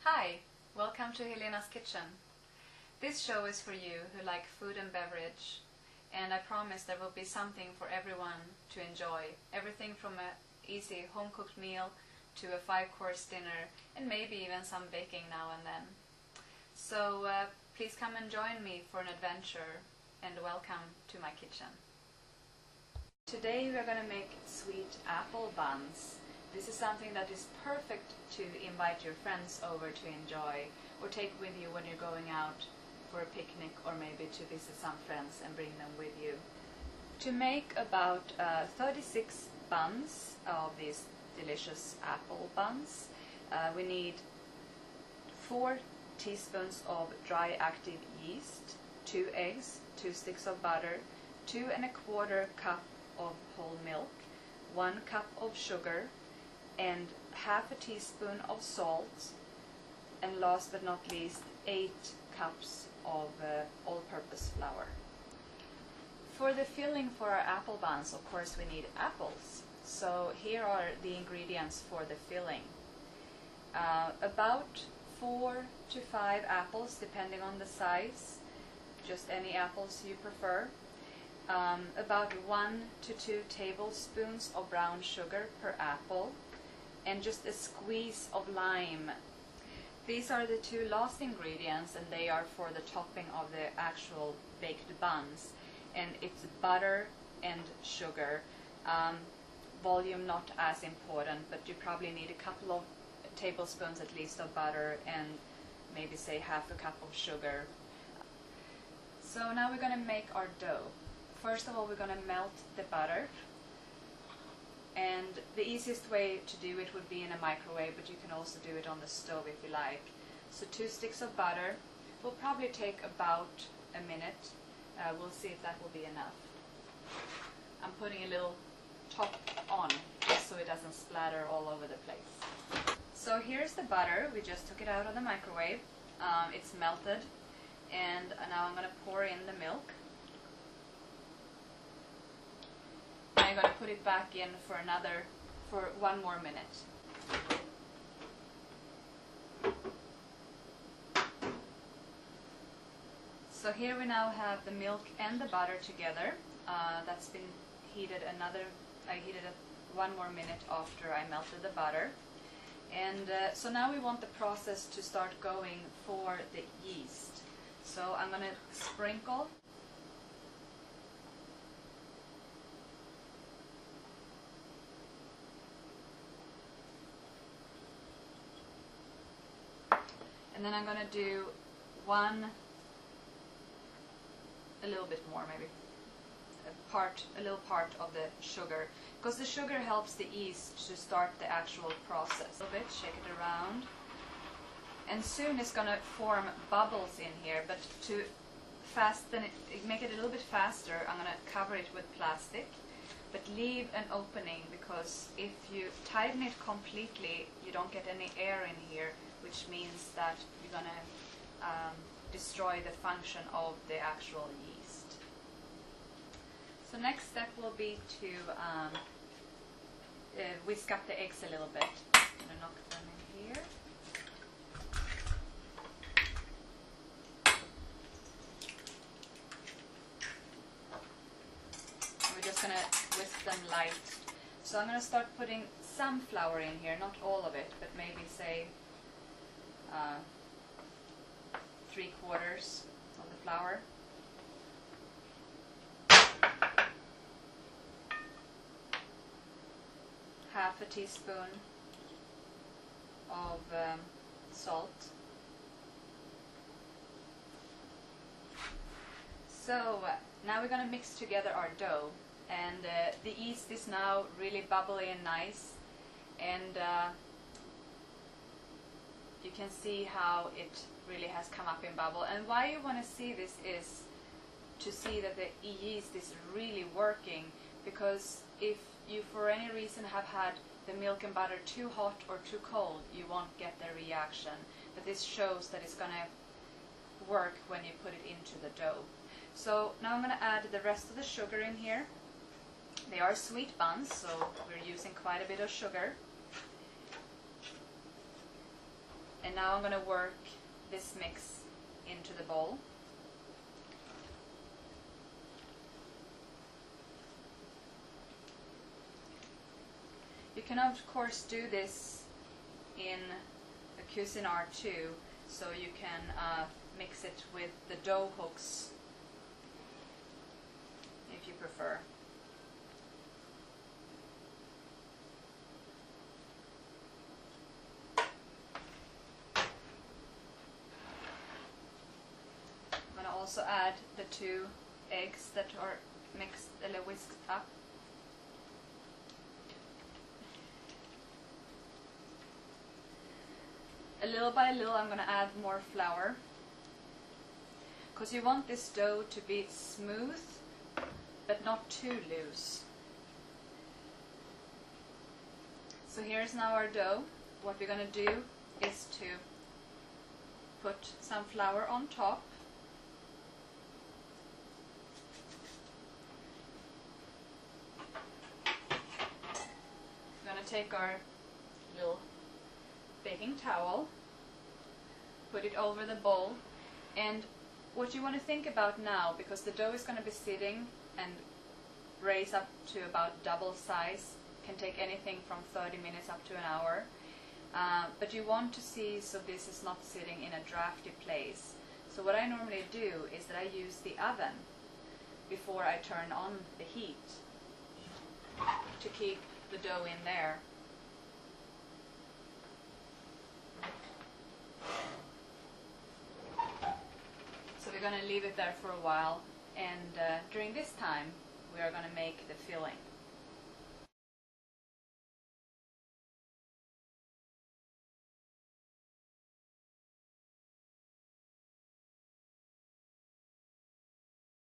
Hi, welcome to Helena's Kitchen. This show is for you who like food and beverage, and I promise there will be something for everyone to enjoy. Everything from an easy home-cooked meal to a 5-course dinner, and maybe even some baking now and then. So please come and join me for an adventure, and welcome to my kitchen. Today we are going to make sweet apple buns. This is something that is perfect to invite your friends over to enjoy, or take with you when you're going out for a picnic, or maybe to visit some friends and bring them with you. To make about 36 buns of these delicious apple buns, we need 4 teaspoons of dry active yeast, 2 eggs, 2 sticks of butter, 2 1/4 cup of whole milk, 1 cup of sugar, and half a teaspoon of salt, and last but not least 8 cups of all-purpose flour. For the filling for our apple buns, of course, we need apples. So here are the ingredients for the filling. About 4 to 5 apples, depending on the size, just any apples you prefer. About 1 to 2 tablespoons of brown sugar per apple, and just a squeeze of lime. These are the 2 last ingredients, and they are for the topping of the actual baked buns, and it's butter and sugar. Volume not as important, but you probably need a couple of tablespoons at least of butter, and maybe say half a cup of sugar. So now we're going to make our dough. First of all, we're going to melt the butter, and the easiest way to do it would be in a microwave, but you can also do it on the stove if you like. So 2 sticks of butter will probably take about a minute. We'll see if that will be enough. I'm putting a little top on just so it doesn't splatter all over the place. So here's the butter. We just took it out of the microwave. It's melted, and now I'm going to pour in the milk. I'm going to put it back in for 1 more minute. So here we now have the milk and the butter together. That's been heated I heated it 1 more minute after I melted the butter. And so now we want the process to start going for the yeast. So I'm going to sprinkle and then I'm going to do a little bit more, maybe a little part of the sugar, because the sugar helps the yeast to start the actual process. A bit, shake it around, and soon it's going to form bubbles in here, but to make it a little bit faster, I'm going to cover it with plastic, but leave an opening, because if you tighten it completely, you don't get any air in here, which means that you're going to destroy the function of the actual yeast. So next step will be to whisk up the eggs a little bit. I'm going to knock them in here. And we're just going to whisk them light. So I'm going to start putting some flour in here, not all of it, but maybe say 3/4 of the flour. Half a teaspoon of salt. So now we're going to mix together our dough, and the yeast is now really bubbly and nice, and you can see how it really has come up in bubble. And why you want to see this is to see that the yeast is really working, because if you for any reason have had the milk and butter too hot or too cold, you won't get the reaction. But this shows that it's going to work when you put it into the dough. So now I'm going to add the rest of the sugar in here. They are sweet buns, so we're using quite a bit of sugar. And now I'm going to work this mix into the bowl. You can of course do this in a Cuisinart too, so you can mix it with the dough hooks if you prefer. I'm going to also add the 2 eggs that are mixed, whisked up. A little by little I'm going to add more flour, because you want this dough to be smooth but not too loose. So here's now our dough. What we're going to do is to put some flour on top. We're going to take our little baking towel, put it over the bowl, and what you want to think about now, because the dough is going to be sitting and raise up to about double size, can take anything from 30 minutes up to an hour, but you want to see so this is not sitting in a drafty place. So what I normally do is that I use the oven before I turn on the heat to keep the dough in there. So we're going to leave it there for a while, and during this time we are going to make the filling.